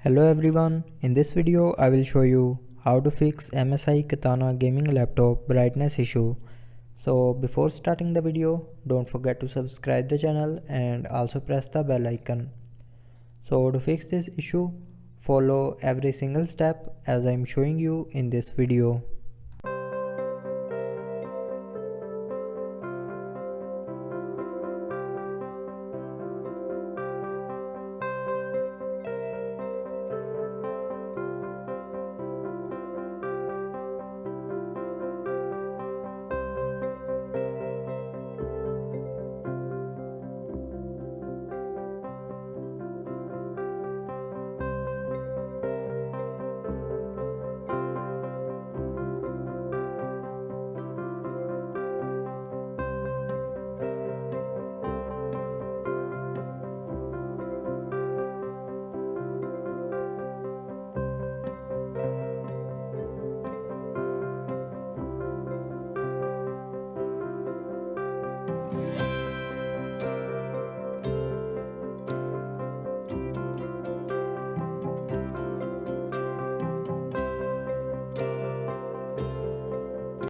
Hello everyone, in this video I will show you how to fix MSI Katana gaming laptop brightness issue. So before starting the video, don't forget to subscribe the channel and also press the bell icon. So to fix this issue, follow every single step as I am showing you in this video.